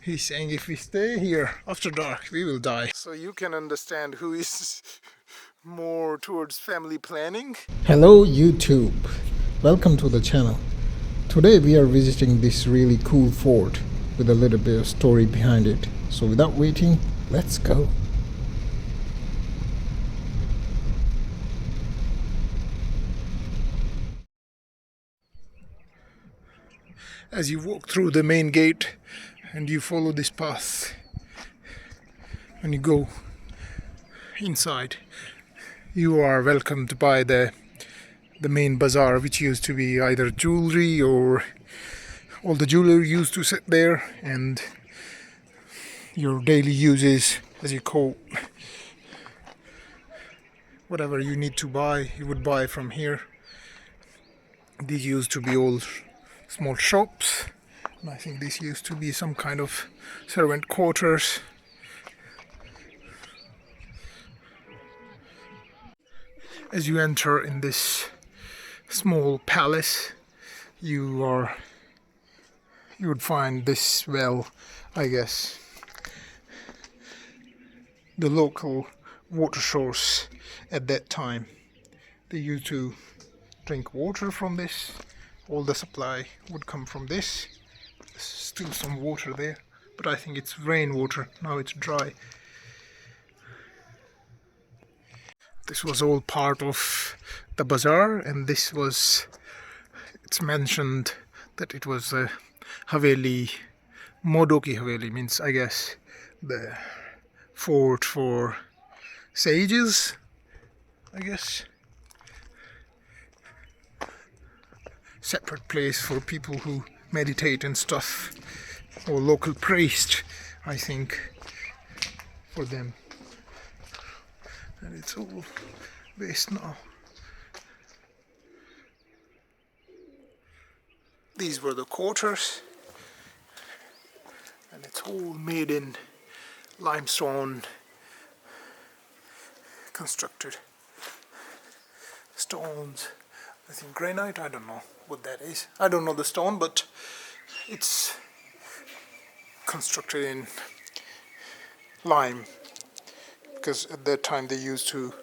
He's saying if we stay here after dark, we will die. So you can understand who is more towards family planning. Hello YouTube, welcome to the channel. Today we are visiting this really cool fort with a little bit of story behind it. So without waiting, let's go. As you walk through the main gate and you follow this path and you go inside, you are welcomed by the main bazaar, which used to be either jewelry or all the jewelry used to sit there, and your daily uses, as you call, whatever you need to buy, you would buy from here. These used to be all small shops, and I think this used to be some kind of servant quarters. As you enter in this small palace, you would find this well, I guess, the local water source at that time. They used to drink water from this. All the supply would come from this. There's still some water there, but I think it's rainwater. Now it's dry. This was all part of the bazaar, and it's mentioned that it was a Haveli, Modoki Haveli, means I guess the fort for sages, I guess. Separate place for people who meditate and stuff, or local priest, I think, for them. And it's all waste now. These were the quarters, and it's all made in limestone constructed stones. I think granite, I don't know what that is. I don't know the stone, but it's constructed in lime, because at that time they used to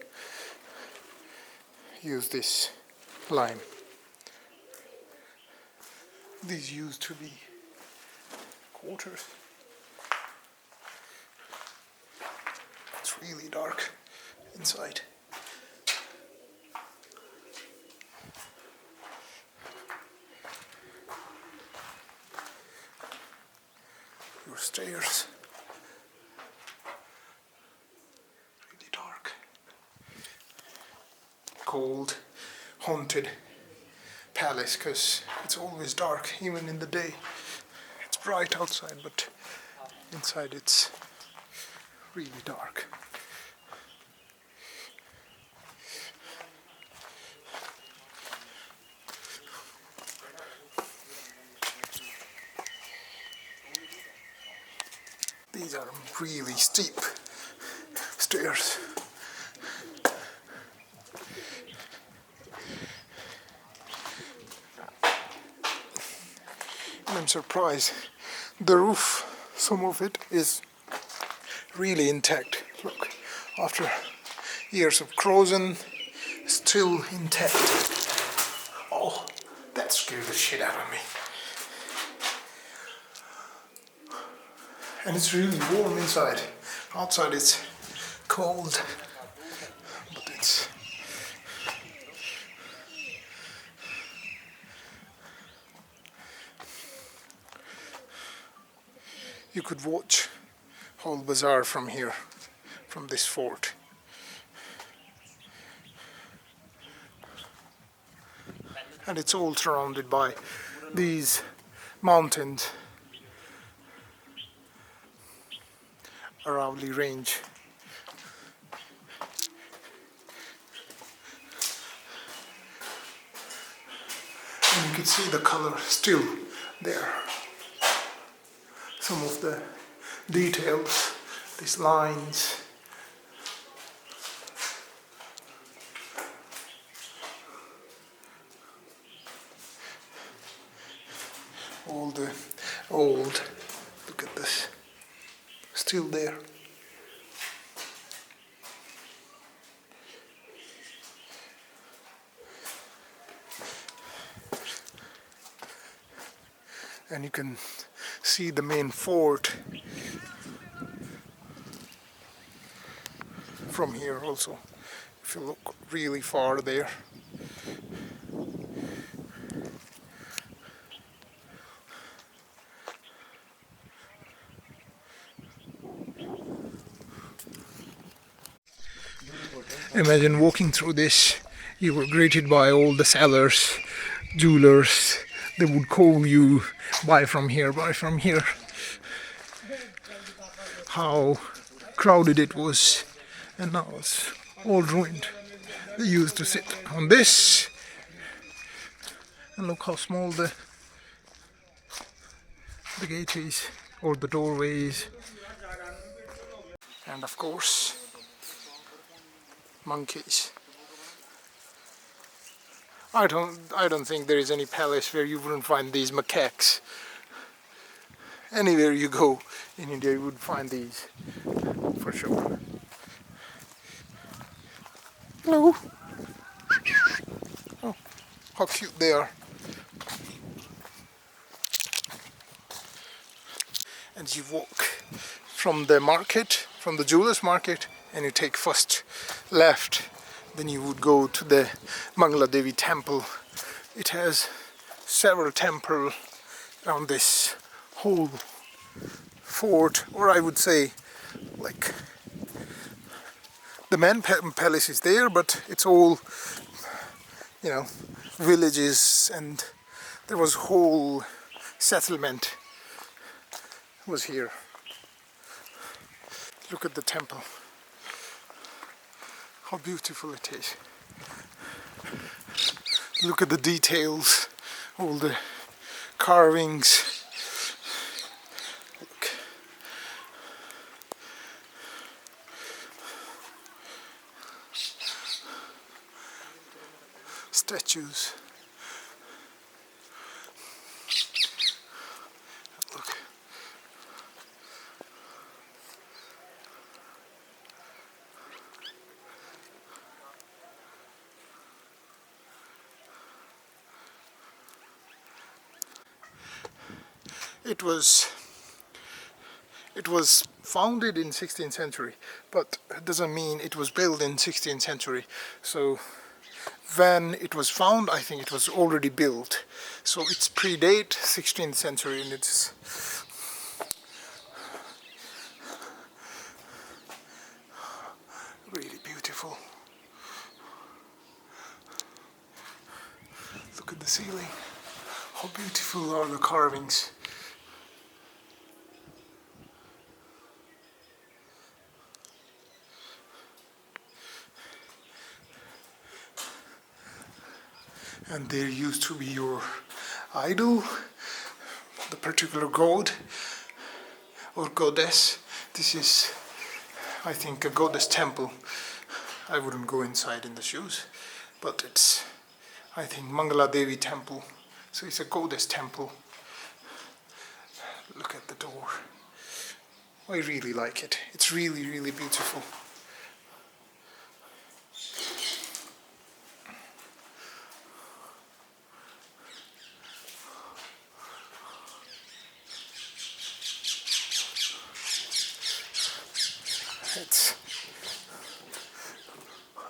use this lime. These used to be quarters. It's really dark inside. Your stairs. Really dark. Cold, haunted palace, because it's always dark, even in the day. It's bright outside, but inside it's really dark. These are really steep stairs. And I'm surprised. The roof, some of it is really intact. Look, after years of corrosion, still intact. Oh, that scared the shit out of me. And it's really warm inside. Outside it's cold, but it's you could watch whole bazaar from here, from this fort. And it's all surrounded by these mountains. Aravali range. And you can see the color still there. Some of the details, these lines. All the old, look at the still there. And you can see the main fort from here also, if you look really far there. Imagine walking through this, you were greeted by all the sellers, jewelers. They would call you, buy from here, buy from here. How crowded it was, and now it's all ruined. They used to sit on this, and look how small the gate is, or the doorway is. And of course, monkeys. I don't think there is any palace where you wouldn't find these macaques. Anywhere you go in India you would find these, for sure. Hello. Oh, how cute they are. And you walk from the market, from the jewelers market, and you take first left. Then you would go to the Mangala Devi temple. It has several temples around this whole fort, or I would say, like, the main palace is there, but it's all, you know, villages, and there was whole settlement was here. Look at the temple. How beautiful it is. Look at the details, all the carvings. Look. Statues. Look. It was founded in 16th century, but it doesn't mean it was built in 16th century. So when it was found, I think it was already built. So it's predate 16th century, and it's really beautiful. Look at the ceiling. How beautiful are the carvings. And there used to be your idol, the particular god or goddess. This is, I think, a goddess temple. I wouldn't go inside in the shoes, but it's, I think, Mangala Devi temple. So it's a goddess temple. Look at the door. I really like it. It's really, really beautiful.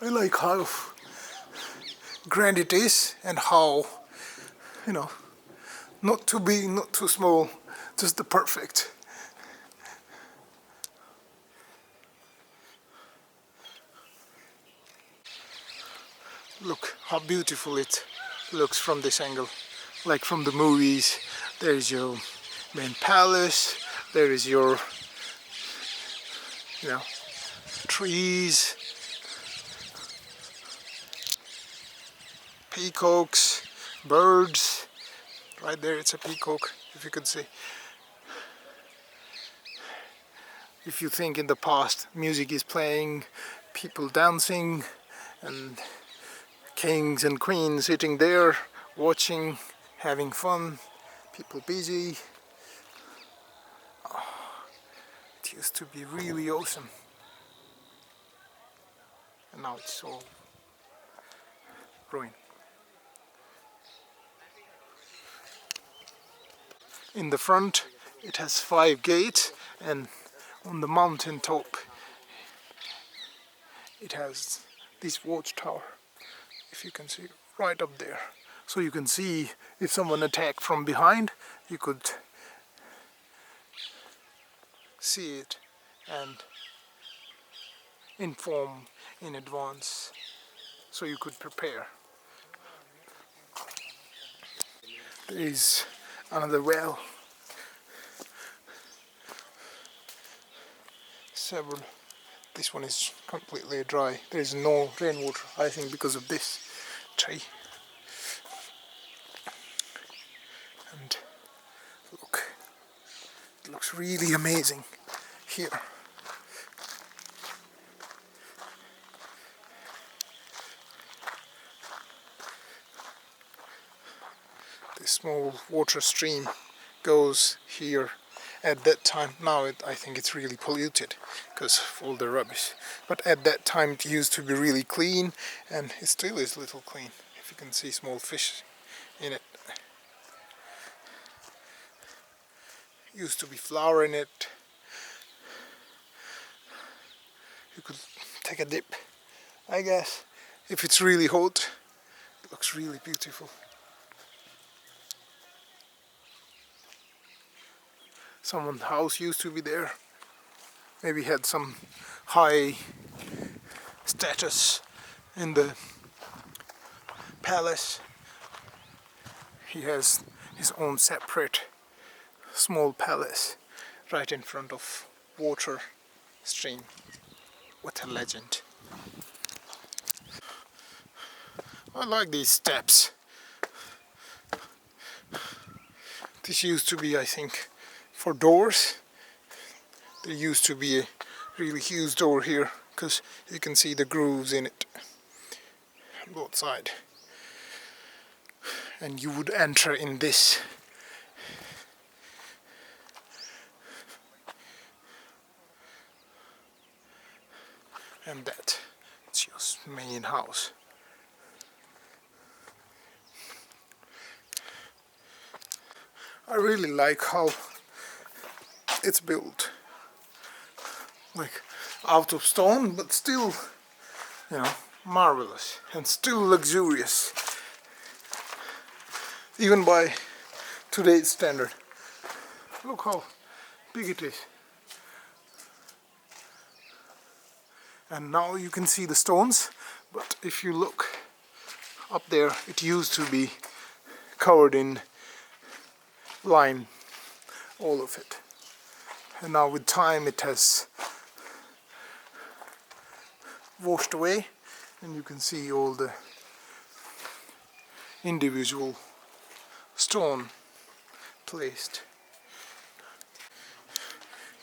I like how grand it is, and how, you know, not too big, not too small, just the perfect. Look how beautiful it looks from this angle, like from the movies. There is your main palace, there is your, you know, trees, peacocks, birds. Right there it's a peacock, if you could see. If you think in the past music is playing, people dancing, and kings and queens sitting there watching, having fun, people busy. Oh, it Used to be really awesome, and now it's all ruined. In the front it has 5 gates, and on the mountain top it has this watchtower, if you can see, right up there. So you can see if someone attacked from behind, you could see it and inform in advance, so you could prepare. There is another well, several. This one is completely dry. There is no rainwater, I think, because of this tree. And look, it looks really amazing here. This small water stream goes here at that time. Now I think it's really polluted because of all the rubbish. But at that time it used to be really clean, and it still is a little clean. If you can see small fish in it. Used to be flour in it. You could take a dip, I guess. If it's really hot, it looks really beautiful. Someone's house used to be there. Maybe had some high status in the palace. He has his own separate small palace right in front of water stream. What a legend. I like these steps. This used to be, I think, for doors. There used to be a really huge door here, because you can see the grooves in it on both sides. And you would enter in this. And that, it's your main house. I really like how it's built, like out of stone, but still, you know, marvelous and still luxurious, even by today's standard. Look how big it is. And now you can see the stones, but if you look up there, it used to be covered in lime, all of it. And now with time it has washed away, and you can see all the individual stone placed.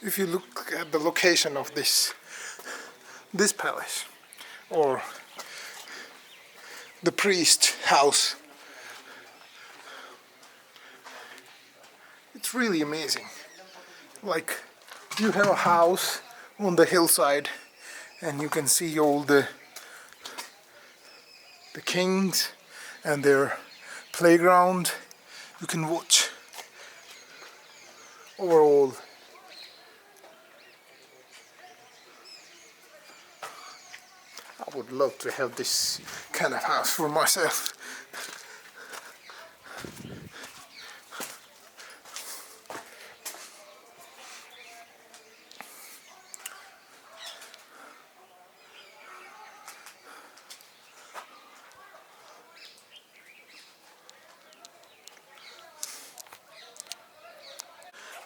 If you look at the location of this palace, or the priest house, it's really amazing. Like, you have a house on the hillside, and you can see all the kings and their playground. You can watch overall. I would love to have this kind of house for myself.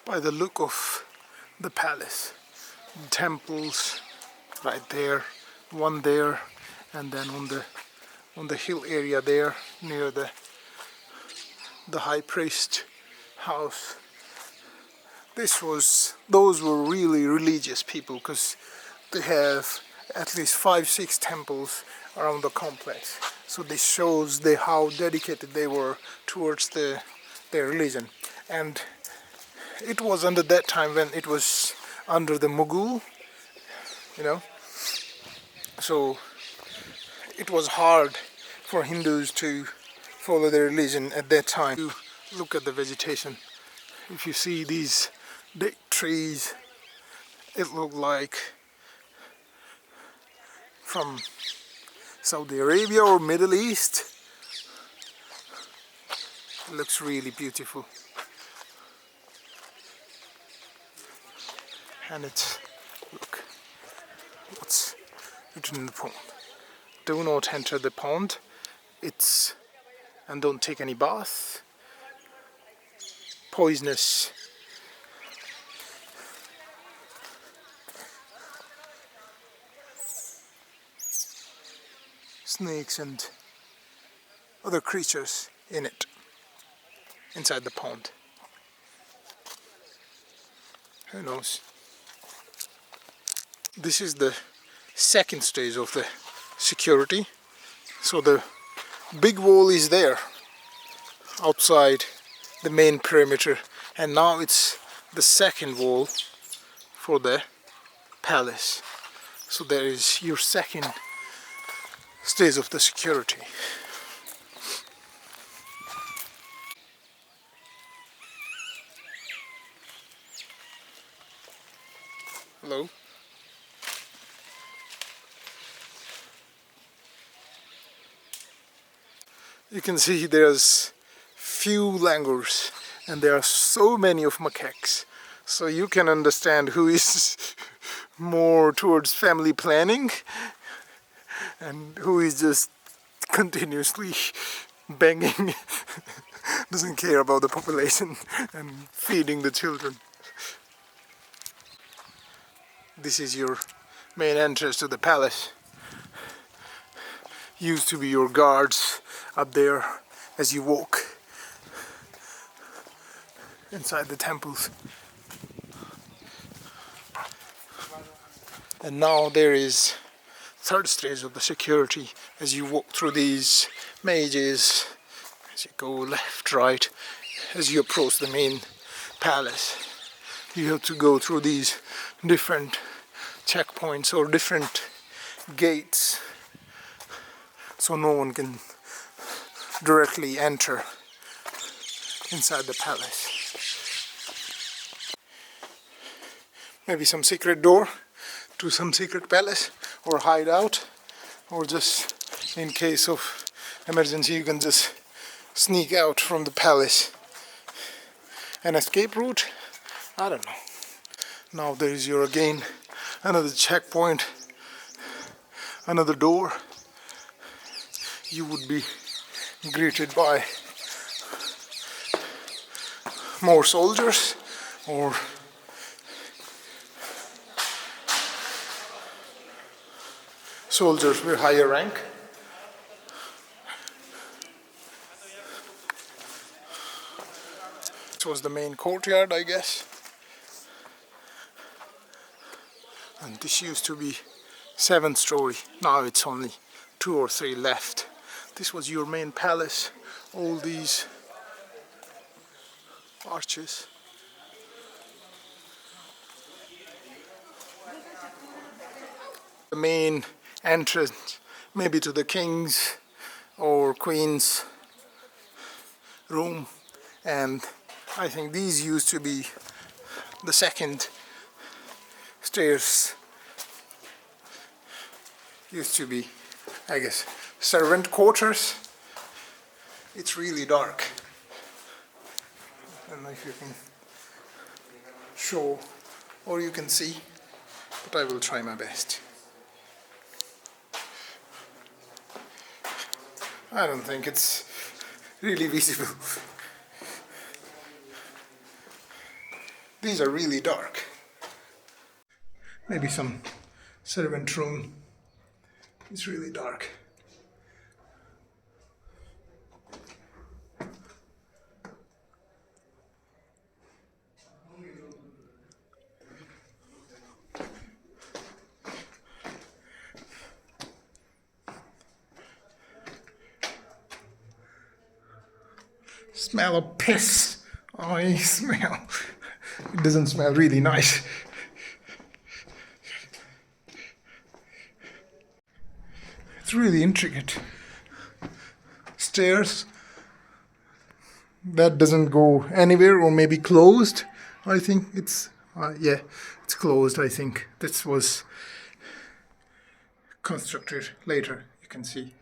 By the look of the palace, temples right there, one there, and then on the hill area there near the high priest house. Those were really religious people, because they have at least 5-6 temples around the complex. So this shows how dedicated they were towards their religion. And it was under that time when it was under the Mughal, you know. So it was hard for Hindus to follow their religion at that time. You look at the vegetation. If you see these date trees, it looked like from Saudi Arabia or Middle East. It looks really beautiful. And it's, look, what's written in the pond. Do not enter the pond. And don't take any bath. Poisonous. Snakes and other creatures in it, inside the pond. Who knows? This is the second stage of the security. So the big wall is there outside the main perimeter, and now it's the second wall for the palace. So there is your second stage of the security. Hello. You can see there's few langurs and there are so many of macaques. So you can understand who is more towards family planning and who is just continuously banging, doesn't care about the population and feeding the children. This is your main entrance to the palace. Used to be your guards up there as you walk inside the temples. And now there is third stage of the security as you walk through these mazes, as you go left, right, as you approach the main palace. You have to go through these different checkpoints or different gates, so no one can directly enter inside the palace. Maybe some secret door to some secret palace or hideout, or just in case of emergency you can just sneak out from the palace. An escape route? I don't know. Now there is your again another checkpoint, another door. You would be greeted by more soldiers or soldiers with higher rank. This was the main courtyard, I guess. And this used to be 7th story. Now it's only 2 or 3 left. This was your main palace. All these arches. The main entrance, maybe to the king's or queen's room, and I think these used to be the second stairs. Used to be, I guess, servant quarters. It's really dark. I don't know if you can show or you can see, but I will try my best. I don't think it's really visible. These are really dark. Maybe some servant room. It's really dark. Smell of piss. I smell. It doesn't smell really nice. It's really intricate. Stairs that doesn't go anywhere, or maybe closed. I think it's yeah, it's closed. I think this was constructed later. You can see.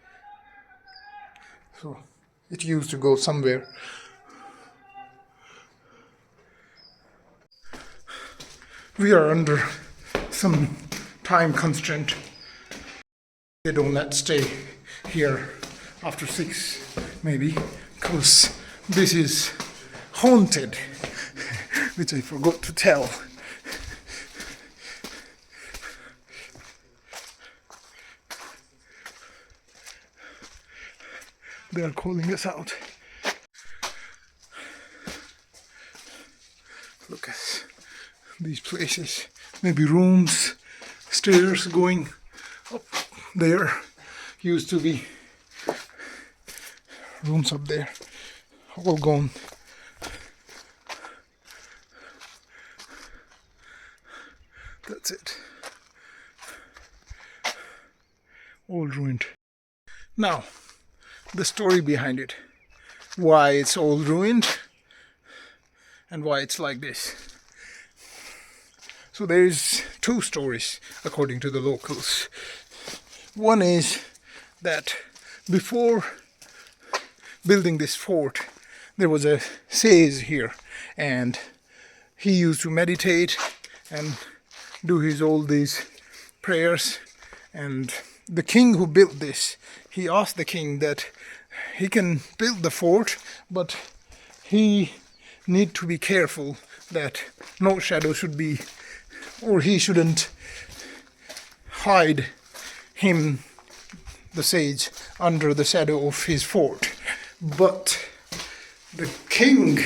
So it used to go somewhere. We are under some time constraint. They don't let stay here after 6, maybe, because this is haunted, which I forgot to tell. They are calling us out. Look at these places. Maybe rooms, stairs going up there. Used to be rooms up there. All gone. That's it. All ruined. Now, the story behind it. Why it's all ruined and why it's like this. So there is 2 stories according to the locals. One is that before building this fort, there was a sage here, and he used to meditate and do all these prayers. And the king who built this, he asked the king that he can build the fort, but he need to be careful that no shadow should be, or he shouldn't hide him, the sage, under the shadow of his fort. But the king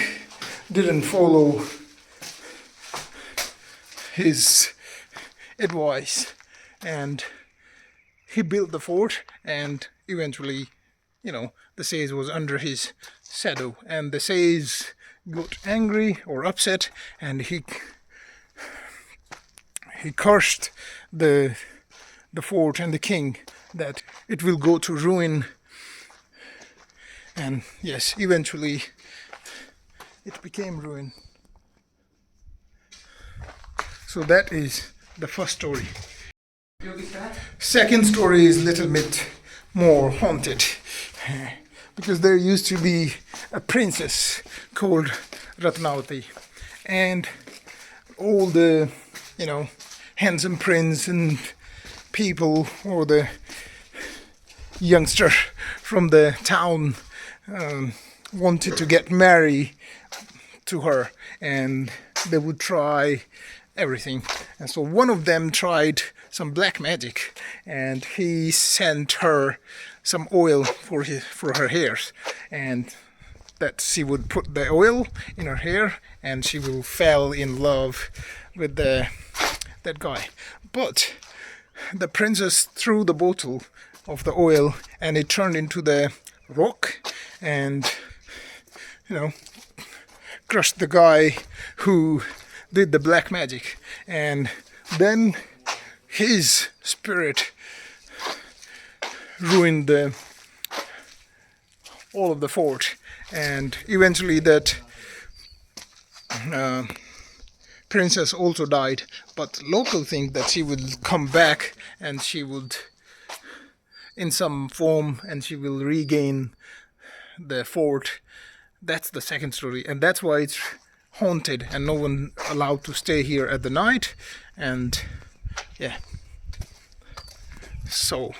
didn't follow his advice, and he built the fort, and eventually, the sage was under his shadow, and the sage got angry or upset, and he cursed the fort and the king that it will go to ruin. And yes, eventually it became ruin. So that is the first story. Second story is a little bit more haunted, because there used to be a princess called Ratnavati, and all the handsome prince and people, or the youngster from the town, wanted to get married to her, and they would try everything. And so one of them tried some black magic, and he sent her some oil for her hairs, and that she would put the oil in her hair, and she will fall in love with that guy. But the princess threw the bottle of the oil, and it turned into the rock, and crushed the guy who did the black magic. And then his spirit ruined all of the fort, and eventually that princess also died. But local think that she will come back, and she would, in some form, and she will regain the fort. That's the second story, and that's why it's haunted, and no one allowed to stay here at the night. And yeah, so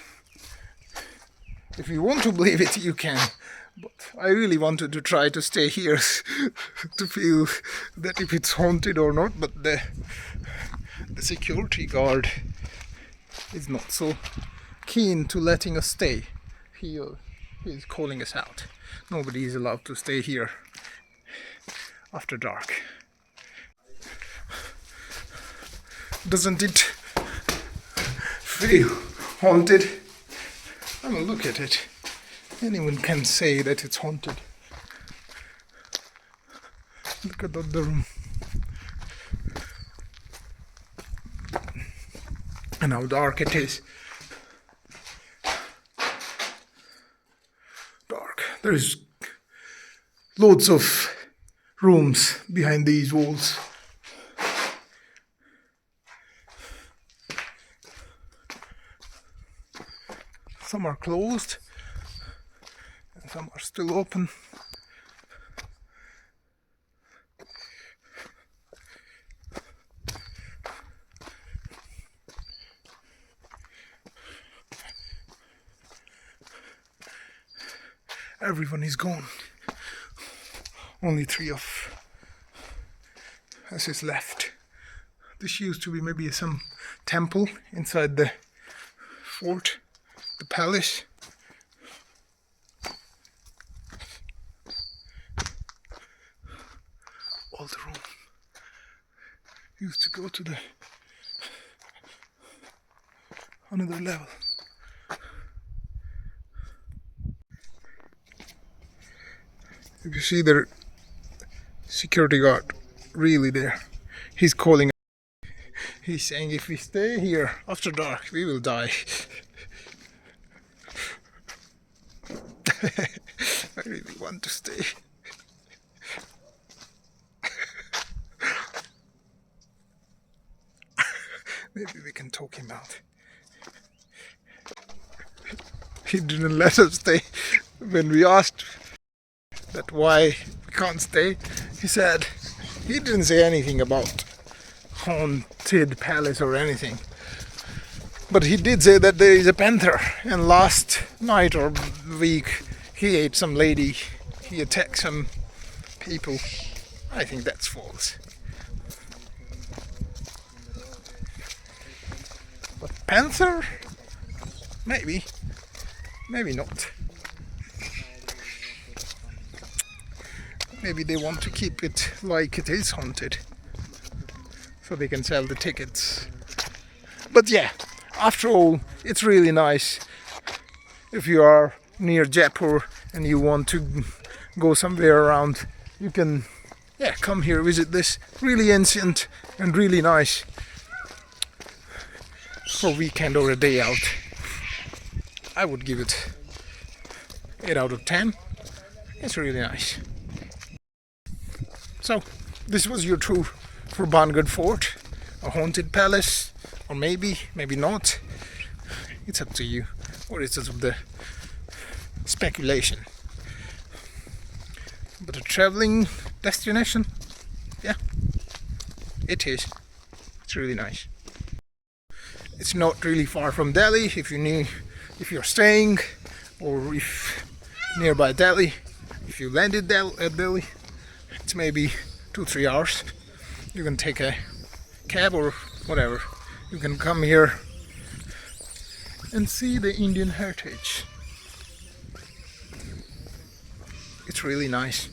if you want to believe it, you can. But I really wanted to try to stay here to feel that if it's haunted or not. But the security guard is not so keen to letting us stay. He is calling us out. Nobody is allowed to stay here after dark. Doesn't it feel haunted? I mean, look at it. Anyone can say that it's haunted. Look at the room. And how dark it is. There's loads of rooms behind these walls. Some are closed and some are still open. Everyone is gone. Only 3 of us is left. This used to be maybe some temple inside the fort, the palace. All the room used to go to the another level. If you see the security guard really there, he's calling. He's saying if we stay here after dark, we will die. I really want to stay. Maybe we can talk him out. He didn't let us stay. When we asked that why we can't stay, he said he didn't say anything about haunted palace or anything. But he did say that there is a panther, and last night or week he ate some lady, he attacked some people. I think that's false. But panther? Maybe. Maybe not. Maybe they want to keep it like it is haunted, so they can sell the tickets. But yeah, after all, it's really nice. If you are near Jaipur and you want to go somewhere around, you can come here, visit this. Really ancient and really nice for a weekend or a day out. I would give it 8 out of 10. It's really nice. So, this was your tour for Bhangarh Fort, a haunted palace, or maybe not. It's up to you, or it's just the speculation. But a traveling destination, yeah, it is. It's really nice. It's not really far from Delhi if you're staying, or if nearby Delhi. If you landed at Delhi, it's maybe 2-3 hours. You can take a cab or whatever. You can come here and see the Indian heritage. It's really nice.